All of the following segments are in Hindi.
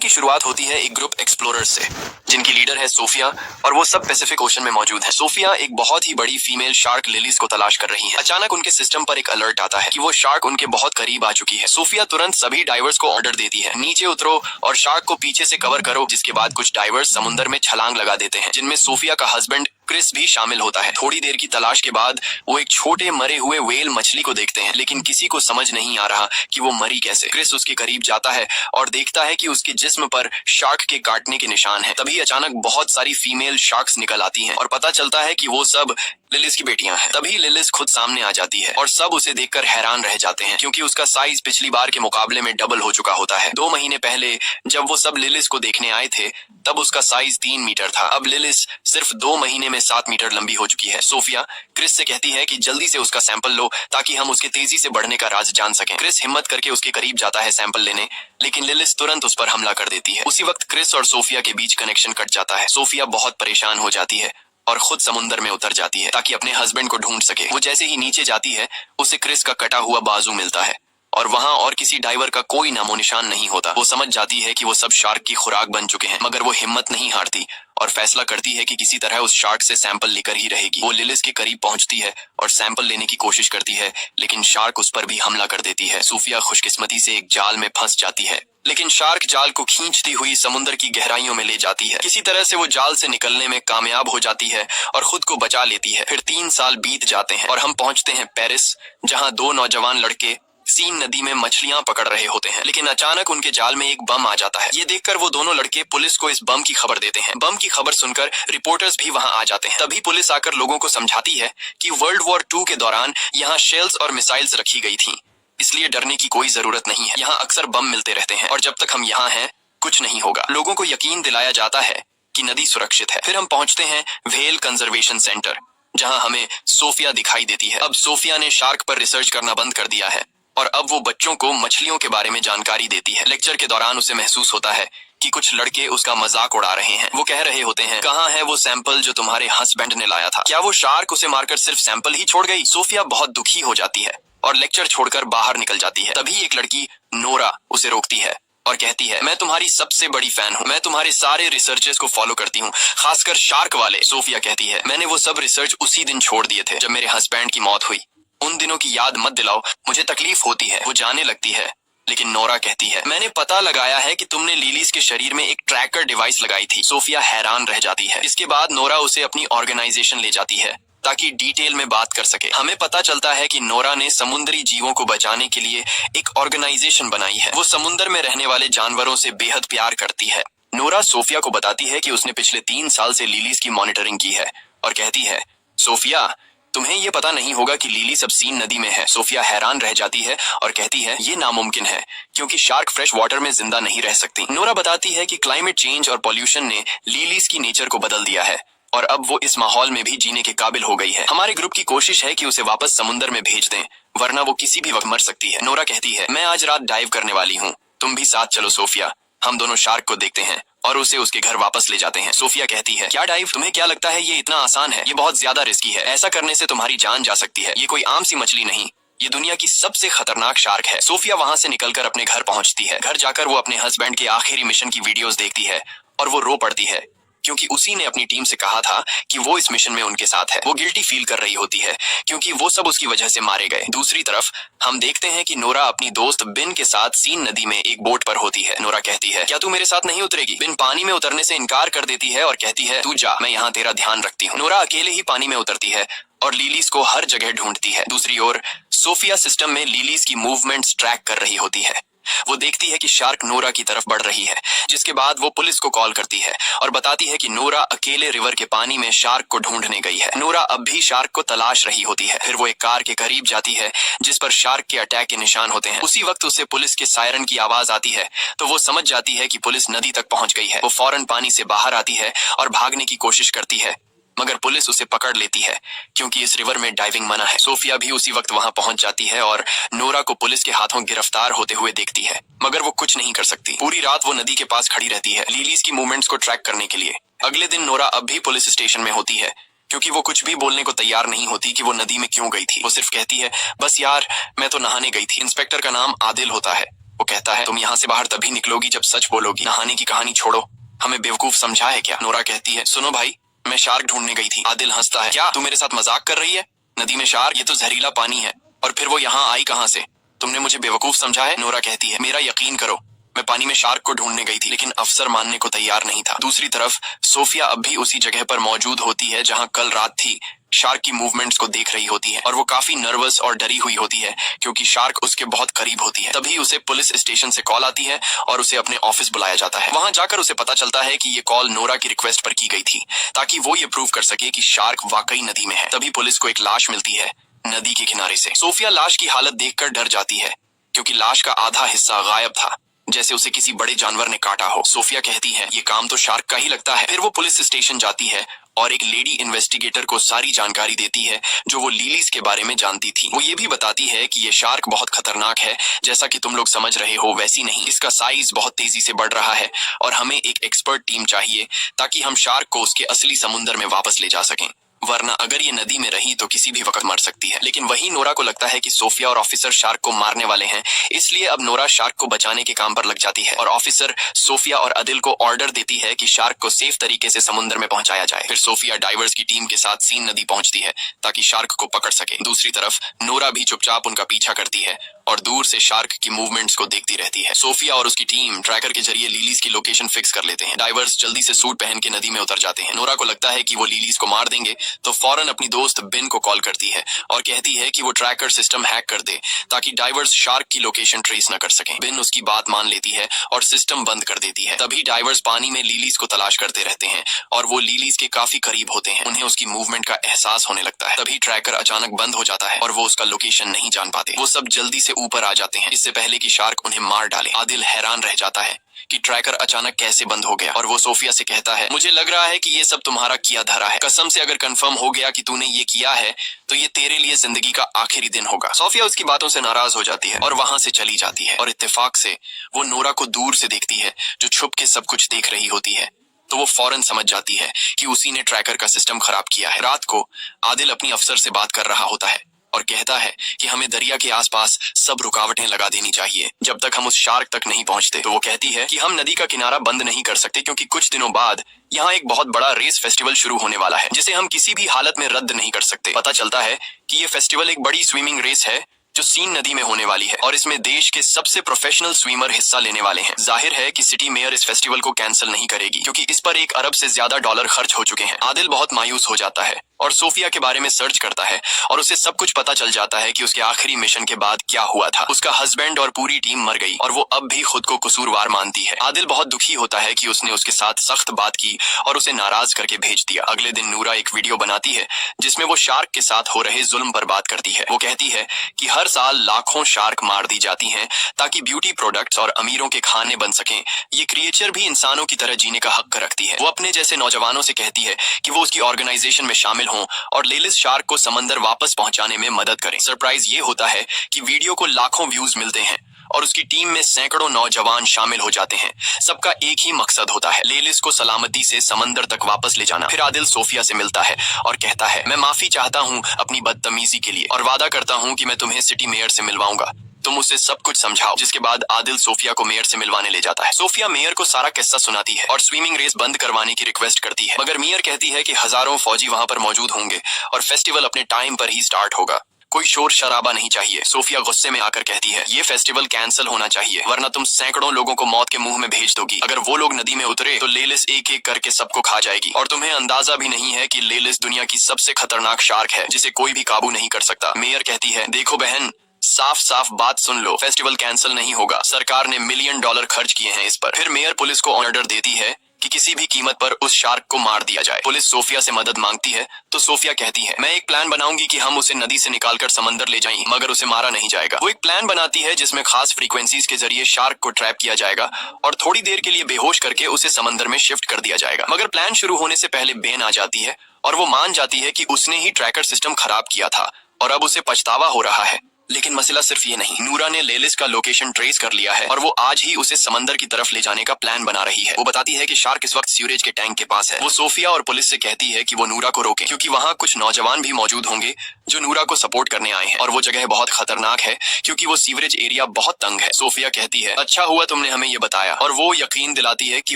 की शुरुआत होती है एक ग्रुप एक्सप्लोरर्स से, जिनकी लीडर है सोफिया, और वो सब पैसिफिक ओशन में मौजूद है। सोफिया एक बहुत ही बड़ी फीमेल शार्क लिलीज को तलाश कर रही है। अचानक उनके सिस्टम पर एक अलर्ट आता है कि वो शार्क उनके बहुत करीब आ चुकी है। सोफिया तुरंत सभी डाइवर्स को ऑर्डर देती है, नीचे उतरो और शार्क को पीछे से कवर करो। जिसके बाद कुछ डाइवर्स समुद्र में छलांग लगा देते हैं, जिनमें सोफिया का हस्बैंड क्रिस भी शामिल होता है। थोड़ी देर की तलाश के बाद वो एक छोटे मरे हुए व्हेल मछली को देखते हैं, लेकिन किसी को समझ नहीं आ रहा कि वो मरी कैसे। क्रिस उसके करीब जाता है और देखता है कि उसके जिस्म पर शार्क के काटने के निशान हैं। तभी अचानक बहुत सारी फीमेल शार्क्स निकल आती हैं और पता चलता है कि वो सब लिलिस की बेटियां हैं। तभी लिलिस खुद सामने आ जाती है और सब उसे देखकर हैरान रह जाते हैं, क्योंकि उसका साइज पिछली बार के मुकाबले में डबल हो चुका होता है। 2 महीने पहले जब वो सब लिलिस को देखने आए थे, तब उसका साइज 3 मीटर था। अब लिलिस सिर्फ 2 महीने में 7 मीटर लंबी हो चुकी है। सोफिया क्रिस से कहती है कि जल्दी से उसका सैंपल लो, ताकि हम उसके तेजी से बढ़ने का राज जान सकें। क्रिस हिम्मत करके उसके करीब जाता है सैंपल लेने, लेकिन लिलिस तुरंत उस पर हमला कर देती है। उसी वक्त क्रिस और सोफिया के बीच कनेक्शन कट जाता है। सोफिया बहुत परेशान हो जाती है और खुद समुद्र में उतर जाती है, ताकि अपने हस्बैंड को ढूंढ सके। वो जैसे ही नीचे जाती है, उसे क्रिस का कटा हुआ बाजू मिलता है और वहां और किसी डाइवर का कोई नामो निशान नहीं होता। वो समझ जाती है कि वो सब शार्क की खुराक बन चुके हैं, मगर वो हिम्मत नहीं हारती और फैसला करती है कि किसी तरह उस शार्क से सैंपल लेकर ही रहेगी। वो लिलिस के करीब पहुंचती है और सैंपल लेने की कोशिश करती है, लेकिन शार्क उस पर भी हमला कर देती है। सोफिया खुशकिस्मती से एक जाल में फंस जाती है, लेकिन शार्क जाल को खींचती हुई समुद्र की गहराइयों में ले जाती है। किसी तरह से वो जाल से निकलने में कामयाब हो जाती है और खुद को बचा लेती है। फिर 3 साल बीत जाते हैं और हम पहुंचते हैं पेरिस, जहां 2 नौजवान लड़के सीन नदी में मछलियां पकड़ रहे होते हैं। लेकिन अचानक उनके जाल में एक बम आ जाता है। ये देखकर वो दोनों लड़के पुलिस को इस बम की खबर देते हैं। बम की खबर सुनकर रिपोर्टर्स भी वहां आ जाते हैं। तभी पुलिस आकर लोगों को समझाती है कि वर्ल्ड वॉर 2 के दौरान यहाँ शेल्स और मिसाइल्स रखी गई थी, इसलिए डरने की कोई जरूरत नहीं है। यहाँ अक्सर बम मिलते रहते हैं और जब तक हम यहाँ हैं कुछ नहीं होगा। लोगों को यकीन दिलाया जाता है कि नदी सुरक्षित है। फिर हम पहुंचते हैं व्हेल कंजर्वेशन सेंटर, जहां हमें सोफिया दिखाई देती है। अब सोफिया ने शार्क पर रिसर्च करना बंद कर दिया है और अब वो बच्चों को मछलियों के बारे में जानकारी देती है। लेक्चर के दौरान उसे महसूस होता है कि कुछ लड़के उसका मजाक उड़ा रहे हैं। वो कह रहे होते हैं, कहाँ है वो सैंपल जो तुम्हारे हस्बैंड ने लाया था? क्या वो शार्क उसे मारकर सिर्फ सैंपल ही छोड़ गई? सोफिया बहुत दुखी हो जाती है और लेक्चर छोड़कर बाहर निकल जाती है। तभी एक लड़की नोरा उसे रोकती है और कहती है, मैं तुम्हारी सबसे बड़ी फैन हूँ। मैं तुम्हारे सारे रिसर्चेस को फॉलो करती हूँ, खासकर शार्क वाले। सोफिया कहती है, मैंने वो सब रिसर्च उसी दिन छोड़ दिए थे जब मेरे हस्बैंड की मौत हुई। उन दिनों की याद मत दिलाओ, मुझे तकलीफ होती है। वो जाने लगती है, लेकिन नोरा कहती है, मैंने पता लगाया है कि तुमने लिलीज के शरीर में एक ट्रैकर डिवाइस लगाई थी। सोफिया हैरान रह जाती है। इसके बाद नोरा उसे अपनी ऑर्गेनाइजेशन ले जाती है ताकि डिटेल में बात कर सके। हमें पता चलता है कि नोरा ने समुद्री जीवों को बचाने के लिए एक ऑर्गेनाइजेशन बनाई है। वो समुद्र में रहने वाले जानवरों से बेहद प्यार करती है। नोरा सोफिया को बताती है कि उसने पिछले 3 साल से लिलीज की मॉनिटरिंग की है और कहती है, सोफिया तुम्हें ये पता नहीं होगा कि लिली सब सीन नदी में है। सोफिया हैरान रह जाती है और कहती है, ये नामुमकिन है क्योंकि शार्क फ्रेश वाटर में जिंदा नहीं रह सकती। नोरा बताती है कि क्लाइमेट चेंज और पॉल्यूशन ने लिलीज की नेचर को बदल दिया है और अब वो इस माहौल में भी जीने के काबिल हो गई है। हमारे ग्रुप की कोशिश है कि उसे वापस समुद्र में भेज दें, वरना वो किसी भी वक्त मर सकती है। नोरा कहती है, मैं आज रात डाइव करने वाली हूँ, तुम भी साथ चलो। सोफिया हम दोनों शार्क को देखते हैं और उसे उसके घर वापस ले जाते हैं। सोफिया कहती है, क्या डाइव? तुम्हें क्या लगता है ये इतना आसान है? ये बहुत ज्यादा रिस्की है। ऐसा करने से तुम्हारी जान जा सकती है। ये कोई आम सी मछली नहीं, ये दुनिया की सबसे खतरनाक शार्क है। सोफिया वहां से निकलकर अपने घर पहुंचती है। घर जाकर वो अपने हस्बैंड के आखिरी मिशन की वीडियोस देखती है और वो रो पड़ती है, क्योंकि उसी ने अपनी टीम से कहा था कि वो इस मिशन में उनके साथ है। वो गिल्टी फील कर रही होती है क्योंकि वो सब उसकी वजह से मारे गए। दूसरी तरफ हम देखते हैं कि नोरा अपनी दोस्त बिन के साथ सीन नदी में एक बोट पर होती है। नोरा कहती है, क्या तू मेरे साथ नहीं उतरेगी? बिन पानी में उतरने से इनकार कर देती है और कहती है, तू जा, मैं यहाँ तेरा ध्यान रखती हूँ। नोरा अकेले ही पानी में उतरती है और लिलीज को हर जगह ढूंढती है। दूसरी ओर सोफिया सिस्टम में लिलीज की मूवमेंट्स ट्रैक कर रही होती है। वो देखती है कि शार्क नोरा की तरफ बढ़ रही है, जिसके बाद वो पुलिस को कॉल करती है और बताती है कि नोरा अकेले रिवर के पानी में शार्क को ढूंढने गई है। नोरा अब भी शार्क को तलाश रही होती है। फिर वो एक कार के करीब जाती है जिस पर शार्क के अटैक के निशान होते हैं। उसी वक्त उसे पुलिस के सायरन की आवाज आती है, तो वो समझ जाती है कि पुलिस नदी तक पहुंच गई है। वो फौरन पानी से बाहर आती है और भागने की कोशिश करती है, मगर पुलिस उसे पकड़ लेती है क्योंकि इस रिवर में डाइविंग मना है। सोफिया भी उसी वक्त वहां पहुंच जाती है और नोरा को पुलिस के हाथों गिरफ्तार होते हुए देखती है, मगर वो कुछ नहीं कर सकती। पूरी रात वो नदी के पास खड़ी रहती है लिलीज की मूवमेंट्स को ट्रैक करने के लिए। अगले दिन नोरा अब भी पुलिस स्टेशन में होती है, क्योंकि वो कुछ भी बोलने को तैयार नहीं होती कि वो नदी में क्यों गई थी। वो सिर्फ कहती है, बस यार मैं तो नहाने गई थी। इंस्पेक्टर का नाम आदिल होता है। वो कहता है तुम यहाँ से बाहर तभी निकलोगी जब सच बोलोगी। नहाने की कहानी छोड़ो, हमें बेवकूफ समझा है क्या? नोरा कहती है सुनो भाई, मैं शार्क ढूंढने गई थी। आदिल हंसता है क्या तू मेरे साथ मजाक कर रही है? नदी में शार्क? ये तो जहरीला पानी है। और फिर वो यहाँ आई कहाँ से? तुमने मुझे बेवकूफ समझा है? नोरा कहती है मेरा यकीन करो, मैं पानी में शार्क को ढूंढने गई थी, लेकिन अफसर मानने को तैयार नहीं था। दूसरी तरफ सोफिया अब भी उसी जगह पर मौजूद होती है जहां कल रात थी। शार्क की मूवमेंट्स को देख रही होती है और वो काफी नर्वस और डरी हुई होती है क्योंकि शार्क उसके बहुत करीब होती है। तभी उसे पुलिस स्टेशन से कॉल आती है और उसे अपने ऑफिस बुलाया जाता है। वहां जाकर उसे पता चलता है कि ये कॉल नोरा की रिक्वेस्ट पर की गई थी ताकि वो ये प्रूव कर सके कि शार्क वाकई नदी में है। तभी पुलिस को एक लाश मिलती है नदी के किनारे से। सोफिया लाश की हालत देखकर डर जाती है क्योंकि लाश का आधा हिस्सा गायब था, जैसे उसे किसी बड़े जानवर ने काटा हो। सोफिया कहती है ये काम तो शार्क का ही लगता है। फिर वो पुलिस स्टेशन जाती है और एक लेडी इन्वेस्टिगेटर को सारी जानकारी देती है जो वो लिलीज के बारे में जानती थी। वो ये भी बताती है कि ये शार्क बहुत खतरनाक है, जैसा कि तुम लोग समझ रहे हो वैसी नहीं। इसका साइज बहुत तेजी से बढ़ रहा है और हमें एक एक्सपर्ट टीम चाहिए ताकि हम शार्क को उसके असली समुद्र में वापस ले जा सकें, वरना अगर ये नदी में रही तो किसी भी वक्त मर सकती है। लेकिन वही नोरा को लगता है कि सोफिया और ऑफिसर शार्क को मारने वाले हैं, इसलिए अब नोरा शार्क को बचाने के काम पर लग जाती है और ऑफिसर सोफिया और अदिल को ऑर्डर देती है कि शार्क को सेफ तरीके से समुद्र में पहुंचाया जाए। फिर सोफिया डाइवर्स की टीम के साथ सीन नदी पहुंचती है ताकि शार्क को पकड़ सके। दूसरी तरफ नोरा भी चुपचाप उनका पीछा करती है और दूर से शार्क की मूवमेंट्स को देखती रहती है। सोफिया और उसकी टीम ट्रैकर के जरिए लिलीज की लोकेशन फिक्स कर लेते हैं। डाइवर्स जल्दी से सूट पहन के नदी में उतर जाते हैं। नोरा को लगता है कि वो लिलीज को मार देंगे तो फौरन अपनी दोस्त बिन को कॉल करती है और कहती है कि वो ट्रैकर सिस्टम हैक कर दे ताकि डाइवर्स शार्क की लोकेशन ट्रेस न कर सकें। बिन उसकी बात मान लेती है और सिस्टम बंद कर देती है। तभी डाइवर्स पानी में लिलीज को तलाश करते रहते हैं और वो लिलीज के काफी करीब होते हैं। उन्हें उसकी मूवमेंट का एहसास होने लगता है। तभी ट्रैकर अचानक बंद हो जाता है और वो उसका लोकेशन नहीं जान पाते। वो सब जल्दी से ऊपर आ जाते हैं इससे पहले कि शार्क उन्हें मार डाले। आदिल हैरान रह जाता है कि ट्रैकर अचानक कैसे बंद हो गया और वो सोफिया से कहता है मुझे लग रहा है कि ये सब तुम्हारा किया धरा है। कसम से अगर कंफर्म हो गया कि तूने ये किया है तो ये तेरे लिए जिंदगी का आखिरी दिन होगा। सोफिया उसकी बातों से नाराज हो जाती है और वहां से चली जाती है और इत्तेफाक से वो नोरा को दूर से देखती है जो छुप के सब कुछ देख रही होती है। तो वो फौरन समझ जाती है कि उसी ने ट्रैकर का सिस्टम खराब किया है। रात को आदिल अपनी अफसर से बात कर रहा होता है और कहता है कि हमें दरिया के आसपास सब रुकावटें लगा देनी चाहिए जब तक हम उस शार्क तक नहीं पहुंचते। तो वो कहती है कि हम नदी का किनारा बंद नहीं कर सकते क्योंकि कुछ दिनों बाद यहाँ एक बहुत बड़ा रेस फेस्टिवल शुरू होने वाला है जिसे हम किसी भी हालत में रद्द नहीं कर सकते। पता चलता है कि ये फेस्टिवल एक बड़ी स्विमिंग रेस है जो सीन नदी में होने वाली है और इसमें देश के सबसे प्रोफेशनल स्विमर हिस्सा लेने वाले हैं। जाहिर है कि सिटी मेयर इस फेस्टिवल को कैंसिल नहीं करेगी क्योंकि इस पर $1 अरब से ज्यादा डॉलर खर्च हो चुके हैं। आदिल बहुत मायूस हो जाता है और सोफिया के बारे में सर्च करता है और उसे सब कुछ पता चल जाता है कि उसके आखिरी मिशन के बाद क्या हुआ था। उसका हस्बैंड और पूरी टीम मर गई और वो अब भी खुद को कसूरवार मानती है। आदिल बहुत दुखी होता है कि उसने उसके साथ सख्त बात की और उसे नाराज करके भेज दिया। अगले दिन नूरा एक वीडियो बनाती है जिसमें वो शार्क के साथ हो रहे जुल्म पर बात करती है। वो कहती है कि हर साल लाखों शार्क मार दी जाती हैं ताकि ब्यूटी प्रोडक्ट्स और अमीरों के खाने बन सकें। ये क्रिएचर भी इंसानों की तरह जीने का हक रखती है। वो अपने जैसे नौजवानों से कहती है कि वो उसकी ऑर्गेनाइजेशन में शामिल हों और लेलिस शार्क को समंदर वापस पहुंचाने में मदद करें। सरप्राइज ये होता है कि वीडियो को लाखों व्यूज मिलते हैं और उसकी टीम में सैकड़ों नौजवान शामिल हो जाते हैं। सबका एक ही मकसद होता है, लेलिस को सलामती से समंदर तक वापस ले जाना। फिर आदिल सोफिया से मिलता है और कहता है मैं माफी चाहता हूँ अपनी बदतमीजी के लिए और वादा करता हूँ कि मैं तुम्हें सिटी मेयर से मिलवाऊंगा। तुम उसे सब कुछ समझाओ। जिसके बाद आदिल सोफिया को मेयर से मिलवाने ले जाता है। सोफिया मेयर को सारा किस्सा सुनाती है और स्विमिंग रेस बंद करवाने की रिक्वेस्ट करती है, मगर मेयर कहती है कि हजारों फौजी वहां पर मौजूद होंगे और फेस्टिवल अपने टाइम पर ही स्टार्ट होगा, कोई शोर शराबा नहीं चाहिए। सोफिया गुस्से में आकर कहती है ये फेस्टिवल कैंसिल होना चाहिए वरना तुम सैकड़ों लोगों को मौत के मुंह में भेज दोगी। अगर वो लोग नदी में उतरे तो लेलिस एक एक करके सबको खा जाएगी और तुम्हें अंदाजा भी नहीं है कि लेलिस दुनिया की सबसे खतरनाक शार्क है जिसे कोई भी काबू नहीं कर सकता। मेयर कहती है देखो बहन, साफ साफ बात सुन लो, फेस्टिवल कैंसिल नहीं होगा, सरकार ने $1 मिलियन खर्च किए हैं इस पर। फिर मेयर पुलिस को ऑर्डर देती है कि किसी भी कीमत पर उस शार्क को मार दिया जाए। पुलिस सोफिया से मदद मांगती है तो सोफिया कहती है मैं एक प्लान बनाऊंगी कि हम उसे नदी से निकालकर समंदर ले जाएं, मगर उसे मारा नहीं जाएगा। वो एक प्लान बनाती है जिसमें खास फ्रीक्वेंसीज के जरिए शार्क को ट्रैप किया जाएगा और थोड़ी देर के लिए बेहोश करके उसे समंदर में शिफ्ट कर दिया जाएगा। मगर प्लान शुरू होने से पहले बेन आ जाती है और वो मान जाती है कि उसने ही ट्रैकर सिस्टम खराब किया था और अब उसे पछतावा हो रहा है। लेकिन मसला सिर्फ ये नहीं, नूरा ने लेलिस का लोकेशन ट्रेस कर लिया है और वो आज ही उसे समंदर की तरफ ले जाने का प्लान बना रही है। वो बताती है कि शार्क इस वक्त सीवरेज के टैंक के पास है। वो सोफिया और पुलिस से कहती है कि वो नूरा को रोके, क्योंकि वहाँ कुछ नौजवान भी मौजूद होंगे जो नूरा को सपोर्ट करने आए हैं और वो जगह बहुत खतरनाक है क्योंकि वो सीवरेज एरिया बहुत तंग है। सोफिया कहती है, अच्छा हुआ तुमने हमें ये बताया, और वो यकीन दिलाती है कि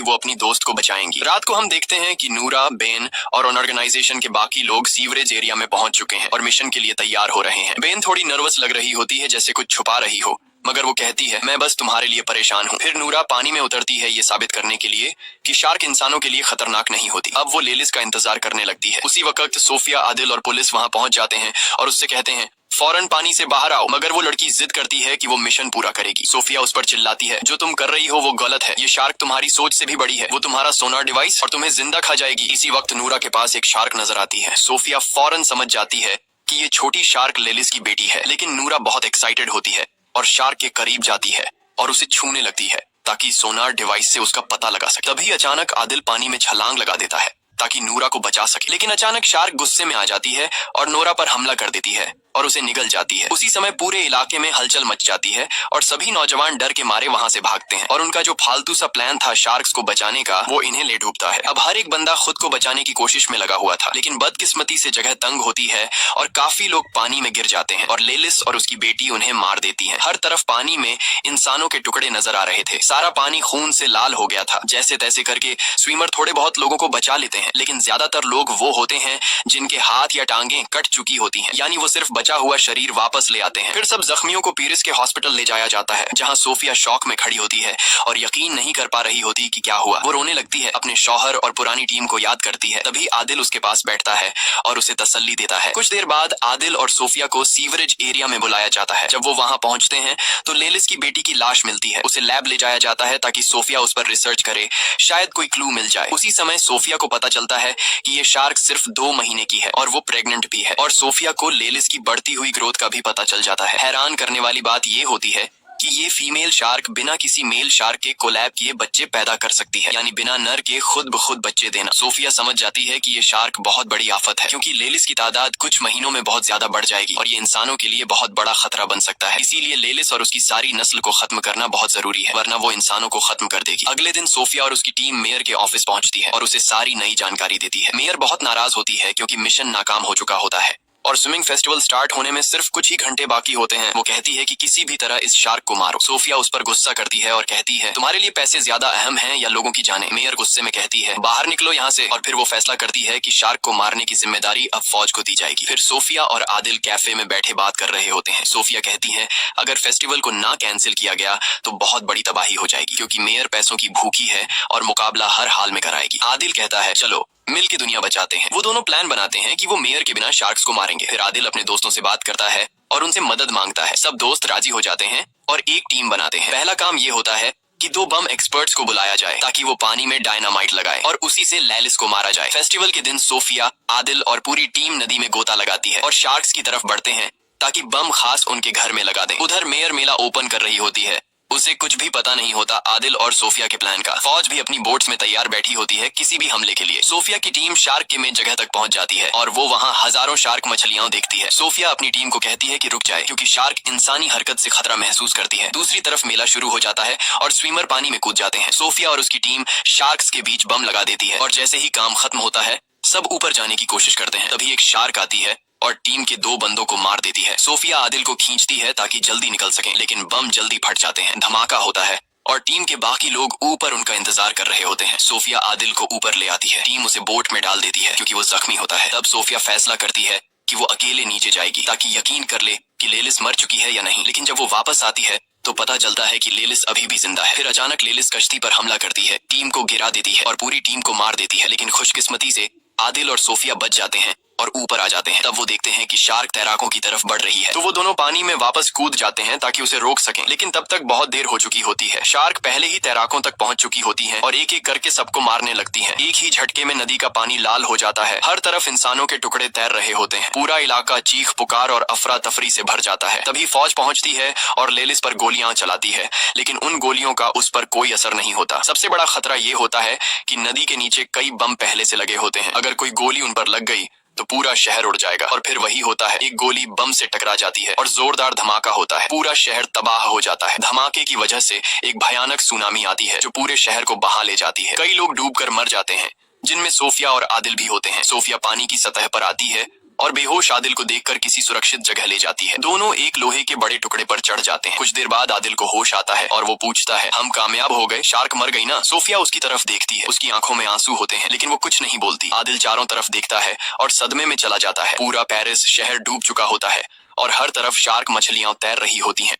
वो अपनी दोस्त को बचाएंगी। रात को हम देखते हैं कि नूरा, बेन और ऑर्गेनाइजेशन के बाकी लोग सीवरेज एरिया में पहुंच चुके हैं और मिशन के लिए तैयार हो रहे हैं। बेन थोड़ी नर्वस लग रही होती है, जैसे कुछ छुपा रही हो, मगर वो कहती है, मैं बस तुम्हारे लिए परेशान हूँ। फिर नूरा पानी में उतरती है ये साबित करने के लिए कि शार्क इंसानों के लिए खतरनाक नहीं होती। अब वो लेलिस का इंतजार करने लगती है। उसी वक्त सोफिया, आदिल और पुलिस वहाँ पहुंच जाते हैं और उससे कहते हैं, फौरन पानी से बाहर आओ। मगर वो लड़की जिद करती है कि वो मिशन पूरा करेगी। सोफिया उस पर चिल्लाती है, जो तुम कर रही हो वो गलत है, ये शार्क तुम्हारी सोच से भी बड़ी है, वो तुम्हारा सोनार डिवाइस और तुम्हें जिंदा खा जाएगी। इसी वक्त नूरा के पास एक शार्क नजर आती है। सोफिया फौरन समझ जाती है कि ये छोटी शार्क लेलिस की बेटी है, लेकिन नूरा बहुत एक्साइटेड होती है और शार्क के करीब जाती है और उसे छूने लगती है ताकि सोनार डिवाइस से उसका पता लगा सके। तभी अचानक आदिल पानी में छलांग लगा देता है ताकि नूरा को बचा सके, लेकिन अचानक शार्क गुस्से में आ जाती है और नूरा पर हमला कर देती है और उसे निगल जाती है। उसी समय पूरे इलाके में हलचल मच जाती है और सभी नौजवान डर के मारे वहां से भागते हैं और उनका जो फालतू सा प्लान था शार्क्स को बचाने का, वो इन्हें ले डूबता है। अब हर एक बंदा खुद को बचाने की कोशिश में लगा हुआ था, लेकिन बदकिस्मती से जगह तंग होती है और काफी लोग पानी में गिर जाते हैं और लेलिस और उसकी बेटी उन्हें मार देती है। हर तरफ पानी में इंसानों के टुकड़े नजर आ रहे थे। सारा पानी खून से लाल हो गया था। जैसे तैसे करके स्विमर थोड़े बहुत लोगों को बचा लेते हैं, लेकिन ज्यादातर लोग वो होते हैं जिनके हाथ या टांगें कट चुकी होती हैं, यानी वो सिर्फ बचा हुआ शरीर वापस ले आते हैं। फिर सब जख्मियों को पीरिस के हॉस्पिटल ले जाया जाता है, जहां सोफिया शौक में खड़ी होती है और यकीन नहीं कर पा रही होती कि क्या हुआ। वो रोने लगती है, अपने शौहर और पुरानी टीम को याद करती है। तभी आदिल उसके पास बैठता है और उसे तसल्ली देता है। कुछ देर बाद आदिल और सोफिया को सीवरेज एरिया में बुलाया जाता है। जब वो वहां पहुंचते हैं तो लेलिस की बेटी की लाश मिलती है। उसे लैब ले जाया जाता है ताकि सोफिया उस पर रिसर्च करे, शायद कोई क्लू मिल जाए। उसी समय सोफिया को पता चलता है कि ये शार्क सिर्फ 2 महीने की है और वो प्रेग्नेंट भी है, और सोफिया को लेलिस की बढ़ती हुई ग्रोथ का भी पता चल जाता है। हैरान करने वाली बात ये होती है कि ये फीमेल शार्क बिना किसी मेल शार्क के कोलैब किए बच्चे पैदा कर सकती है, यानी बिना नर के खुद ब खुद बच्चे देना। सोफिया समझ जाती है कि ये शार्क बहुत बड़ी आफत है, क्योंकि लेलिस की तादाद कुछ महीनों में बहुत ज्यादा बढ़ जाएगी और ये इंसानों के लिए बहुत बड़ा खतरा बन सकता है। इसीलिए लेलिस और उसकी सारी नस्ल को खत्म करना बहुत जरूरी है, वरना वो इंसानों को खत्म कर देगी। अगले दिन सोफिया और उसकी टीम मेयर के ऑफिस पहुंचती है और उसे सारी नई जानकारी देती है। मेयर बहुत नाराज होती है क्योंकि मिशन नाकाम हो चुका होता है और स्विमिंग फेस्टिवल स्टार्ट होने में सिर्फ कुछ ही घंटे बाकी होते हैं। वो कहती है कि किसी भी तरह इस शार्क को मारो। सोफिया उस पर गुस्सा करती है और कहती है, तुम्हारे लिए पैसे ज्यादा अहम हैं या लोगों की जानें? मेयर गुस्से में कहती है, बाहर निकलो यहाँ से। और फिर वो फैसला करती है कि शार्क को मारने की जिम्मेदारी अब फौज को दी जाएगी। फिर सोफिया और आदिल कैफे में बैठे बात कर रहे होते हैं। सोफिया कहती है, अगर फेस्टिवल को ना कैंसिल किया गया तो बहुत बड़ी तबाही हो जाएगी, क्योंकि मेयर पैसों की भूखी है और मुकाबला हर हाल में कराएगी। आदिल कहता है, चलो मिल के दुनिया बचाते हैं। वो दोनों प्लान बनाते हैं कि वो मेयर के बिना शार्क्स को मारेंगे। फिर आदिल अपने दोस्तों से बात करता है और उनसे मदद मांगता है। सब दोस्त राजी हो जाते हैं और एक टीम बनाते हैं। पहला काम ये होता है कि 2 बम एक्सपर्ट्स को बुलाया जाए ताकि वो पानी में डायनामाइट लगाए और उसी से लेलिस को मारा जाए। फेस्टिवल के दिन सोफिया, आदिल और पूरी टीम नदी में गोता लगाती है और शार्क्स की तरफ बढ़ते हैं ताकि बम खास उनके घर में लगा दें। उधर मेयर मेला ओपन कर रही होती है। उसे कुछ भी पता नहीं होता आदिल और सोफिया के प्लान का। फौज भी अपनी बोट्स में तैयार बैठी होती है किसी भी हमले के लिए। सोफिया की टीम शार्क के मेन जगह तक पहुंच जाती है और वो वहां हजारों शार्क मछलियां देखती है। सोफिया अपनी टीम को कहती है कि रुक जाए, क्योंकि शार्क इंसानी हरकत से खतरा महसूस करती है। दूसरी तरफ मेला शुरू हो जाता है और स्विमर पानी में कूद जाते हैं। सोफिया और उसकी टीम शार्क्स के बीच बम लगा देती है और जैसे ही काम खत्म होता है सब ऊपर जाने की कोशिश करते हैं। तभी एक शार्क आती है और टीम के 2 बंदों को मार देती है। सोफिया आदिल को खींचती है ताकि जल्दी निकल सकें, लेकिन बम जल्दी फट जाते हैं। धमाका होता है और टीम के बाकी लोग ऊपर उनका इंतजार कर रहे होते हैं। सोफिया आदिल को ऊपर ले आती है। टीम उसे बोट में डाल देती है क्योंकि वो जख्मी होता है। तब सोफिया फैसला करती है कि वो अकेले नीचे जाएगी ताकि यकीन कर ले कि लेलिस मर चुकी है या नहीं। लेकिन जब वो वापस आती है तो पता चलता है कि लेलिस अभी भी जिंदा है। फिर अचानक लेलिस कश्ती पर हमला करती है, टीम को गिरा देती है और पूरी टीम को मार देती है। लेकिन खुशकिस्मती से आदिल और सोफिया बच जाते हैं और ऊपर आ जाते हैं। तब वो देखते हैं कि शार्क तैराकों की तरफ बढ़ रही है, तो वो दोनों पानी में वापस कूद जाते हैं ताकि उसे रोक सकें। लेकिन तब तक बहुत देर हो चुकी होती है। शार्क पहले ही तैराकों तक पहुंच चुकी होती हैं और एक एक करके सबको मारने लगती हैं। एक ही झटके में नदी का पानी लाल हो जाता है। हर तरफ इंसानों के टुकड़े तैर रहे होते हैं। पूरा इलाका चीख पुकार और अफरा तफरी से भर जाता है। तभी फौज पहुंचती है और लेलिस पर गोलियां चलाती है, लेकिन उन गोलियों का उस पर कोई असर नहीं होता। सबसे बड़ा खतरा ये होता है कि नदी के नीचे कई बम पहले से लगे होते हैं। अगर कोई गोली उन पर लग गई तो पूरा शहर उड़ जाएगा। और फिर वही होता है, एक गोली बम से टकरा जाती है और जोरदार धमाका होता है। पूरा शहर तबाह हो जाता है। धमाके की वजह से एक भयानक सुनामी आती है जो पूरे शहर को बहा ले जाती है। कई लोग डूबकर मर जाते हैं, जिनमें सोफिया और आदिल भी होते हैं। सोफिया पानी की सतह पर आती है और बेहोश आदिल को देखकर किसी सुरक्षित जगह ले जाती है। दोनों एक लोहे के बड़े टुकड़े पर चढ़ जाते हैं। कुछ देर बाद आदिल को होश आता है और वो पूछता है, हम कामयाब हो गए? शार्क मर गई ना? सोफिया उसकी तरफ देखती है। उसकी आंखों में आंसू होते हैं, लेकिन वो कुछ नहीं बोलती। आदिल चारों तरफ देखता है और सदमे में चला जाता है। पूरा पेरिस शहर डूब चुका होता है और हर तरफ शार्क मछलियां तैर रही होती हैं।